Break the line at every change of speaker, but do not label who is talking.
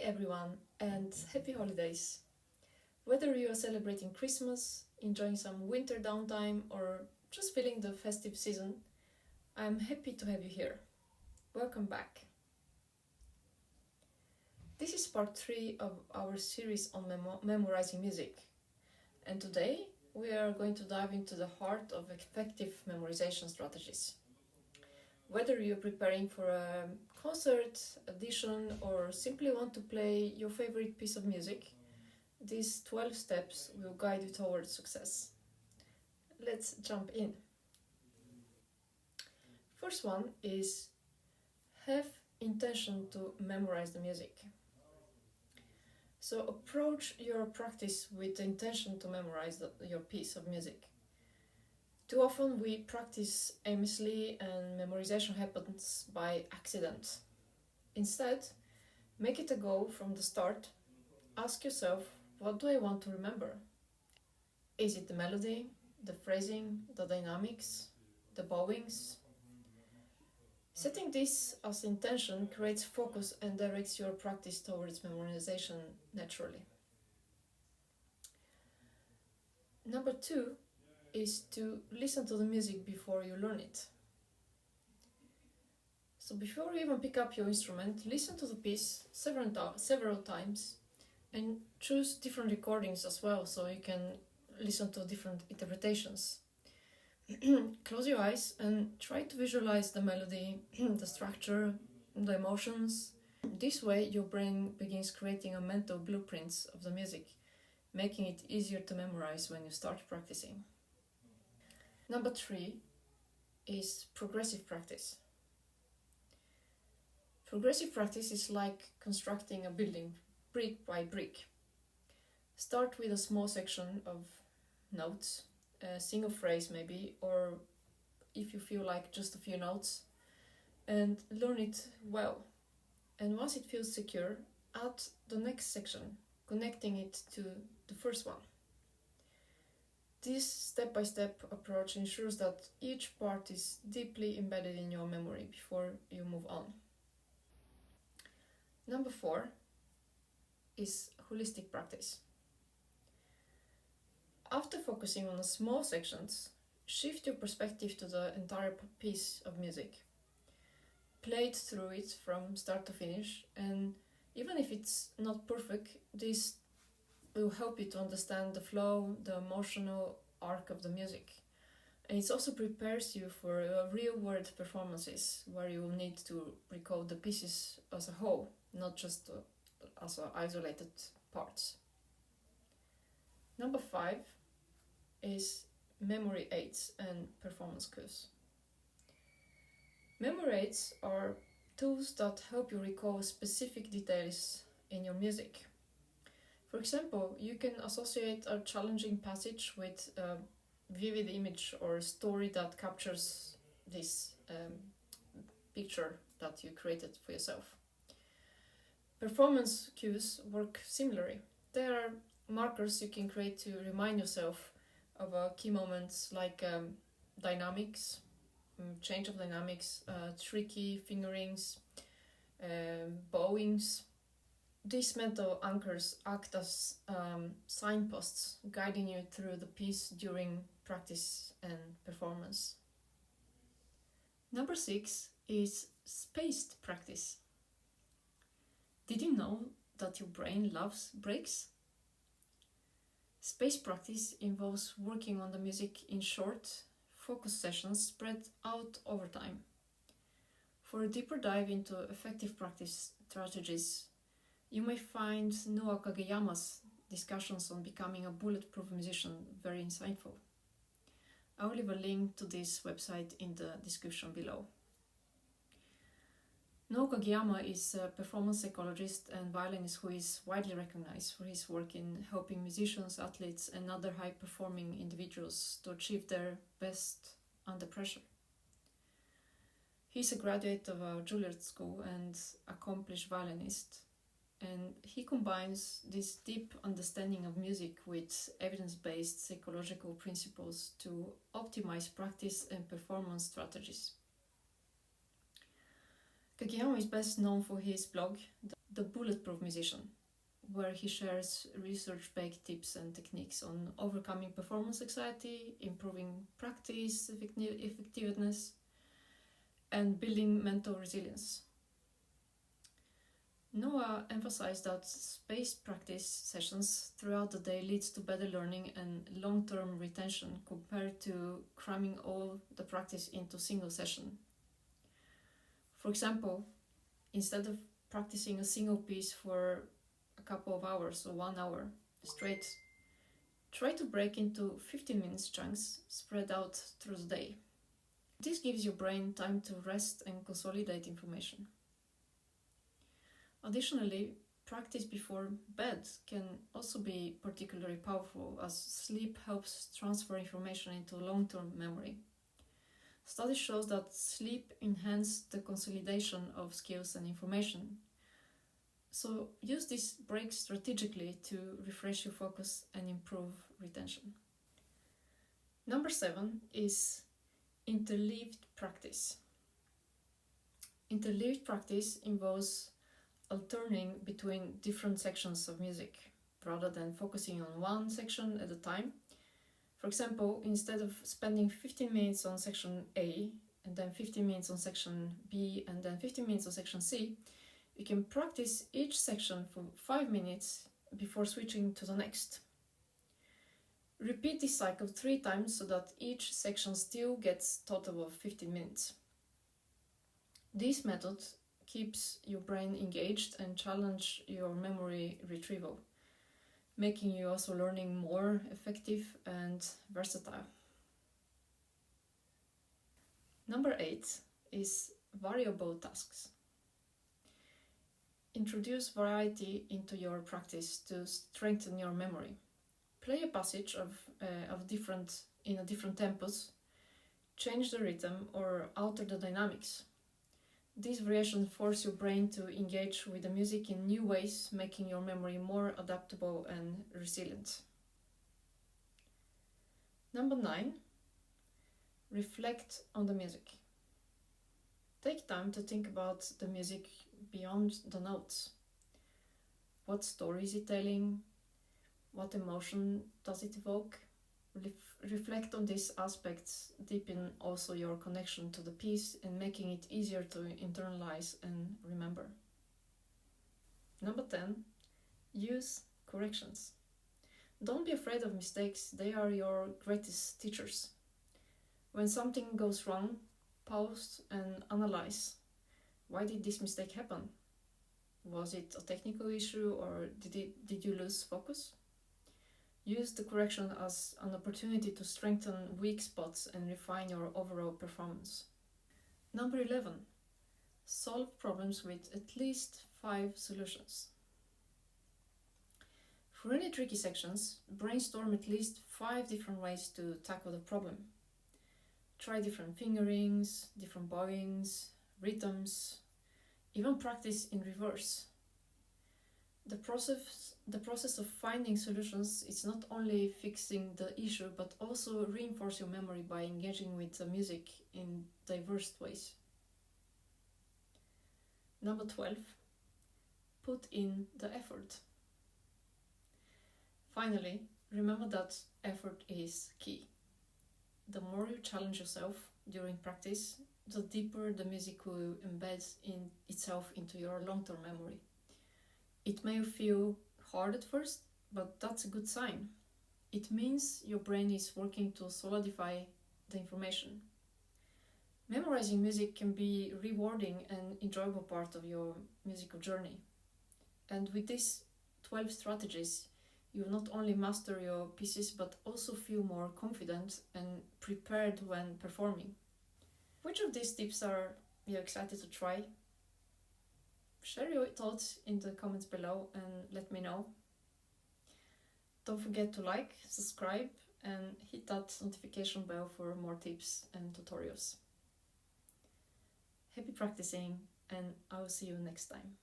everyone, and happy holidays! Whether you are celebrating Christmas, enjoying some winter downtime, or just feeling the festive season, I'm happy to have you here. Welcome back. This is part 3 of our series on memorizing music, and today we are going to dive into the heart of effective memorization strategies. Whether you're preparing for a concert, audition, or simply want to play your favorite piece of music, these 12 steps will guide you towards success. Let's jump in. First one is have intention to memorize the music. So approach your practice with the intention to memorize your piece of music. Too often we practice aimlessly and memorization happens by accident. Instead, make it a goal from the start. Ask yourself, what do I want to remember? Is it the melody, the phrasing, the dynamics, the bowings? Setting this as intention creates focus and directs your practice towards memorization naturally. Number 2 is to listen to the music before you learn it. So before you even pick up your instrument, listen to the piece several times and choose different recordings as well so you can listen to different interpretations. Close your eyes and try to visualize the melody, the structure, the emotions. This way your brain begins creating a mental blueprints of the music, making it easier to memorize when you start practicing. Number 3 is progressive practice. Progressive practice is like constructing a building brick by brick. Start with a small section of notes, a single phrase maybe, or if you feel like just a few notes, and learn it well. And once it feels secure, add the next section, connecting it to the first one. This step-by-step approach ensures that each part is deeply embedded in your memory before you move on. Number 4 is holistic practice. After focusing on the small sections, shift your perspective to the entire piece of music. Play it through it from start to finish, and even if it's not perfect, this will help you to understand the flow, the emotional arc of the music. And it also prepares you for real-world performances where you will need to recall the pieces as a whole, not just as isolated parts. Number 5 is memory aids and performance cues. Memory aids are tools that help you recall specific details in your music. For example, you can associate a challenging passage with a vivid image or story that captures this picture that you created for yourself. Performance cues work similarly. There are markers you can create to remind yourself of key moments like dynamics, change of dynamics, tricky fingerings, bowings. These mental anchors act as signposts, guiding you through the piece during practice and performance. Number 6 is spaced practice. Did you know that your brain loves breaks? Spaced practice involves working on the music in short, focused sessions spread out over time. For a deeper dive into effective practice strategies, you may find Noa Kageyama's discussions on becoming a bulletproof musician very insightful. I will leave a link to this website in the description below. Noa Kageyama is a performance psychologist and violinist who is widely recognized for his work in helping musicians, athletes, and other high-performing individuals to achieve their best under pressure. He's a graduate of a Juilliard School and accomplished violinist, and he combines this deep understanding of music with evidence-based psychological principles to optimize practice and performance strategies. Kageyama is best known for his blog, The Bulletproof Musician, where he shares research-based tips and techniques on overcoming performance anxiety, improving practice effectiveness, and building mental resilience. Noa emphasized that spaced practice sessions throughout the day leads to better learning and long-term retention compared to cramming all the practice into single session. For example, instead of practicing a single piece for a couple of hours or 1 hour straight, try to break into 15 minutes chunks spread out through the day. This gives your brain time to rest and consolidate information. Additionally, practice before bed can also be particularly powerful, as sleep helps transfer information into long-term memory. Studies show that sleep enhances the consolidation of skills and information. So use this break strategically to refresh your focus and improve retention. Number 7 is interleaved practice. Interleaved practice involves alternating between different sections of music rather than focusing on one section at a time. For example, instead of spending 15 minutes on section A and then 15 minutes on section B and then 15 minutes on section C, you can practice each section for 5 minutes before switching to the next. Repeat this cycle 3 times so that each section still gets a total of 15 minutes. This method keeps your brain engaged and challenge your memory retrieval, making you also learning more effective and versatile. Number 8 is variable tasks. Introduce variety into your practice to strengthen your memory. Play a passage in a different tempos, change the rhythm or alter the dynamics. These variations force your brain to engage with the music in new ways, making your memory more adaptable and resilient. Number 9, reflect on the music. Take time to think about the music beyond the notes. What story is it telling? What emotion does it evoke? Reflect on these aspects, deepen also your connection to the piece and making it easier to internalize and remember. Number 10, use corrections. Don't be afraid of mistakes, they are your greatest teachers. When something goes wrong, pause and analyze. Why did this mistake happen? Was it a technical issue or did you lose focus? Use the correction as an opportunity to strengthen weak spots and refine your overall performance. Number 11, solve problems with at least 5 solutions. For any tricky sections, brainstorm at least 5 different ways to tackle the problem. Try different fingerings, different bowings, rhythms, even practice in reverse. The process of finding solutions is not only fixing the issue but also reinforce your memory by engaging with the music in diverse ways. Number 12, put in the effort. Finally, remember that effort is key. The more you challenge yourself during practice, the deeper the music will embed in itself into your long-term memory. It may feel hard at first, but that's a good sign. It means your brain is working to solidify the information. Memorizing music can be a rewarding and enjoyable part of your musical journey. And with these 12 strategies, you not only master your pieces but also feel more confident and prepared when performing. Which of these tips are you excited to try? Share your thoughts in the comments below and let me know. Don't forget to like, subscribe and hit that notification bell for more tips and tutorials. Happy practicing and I will see you next time.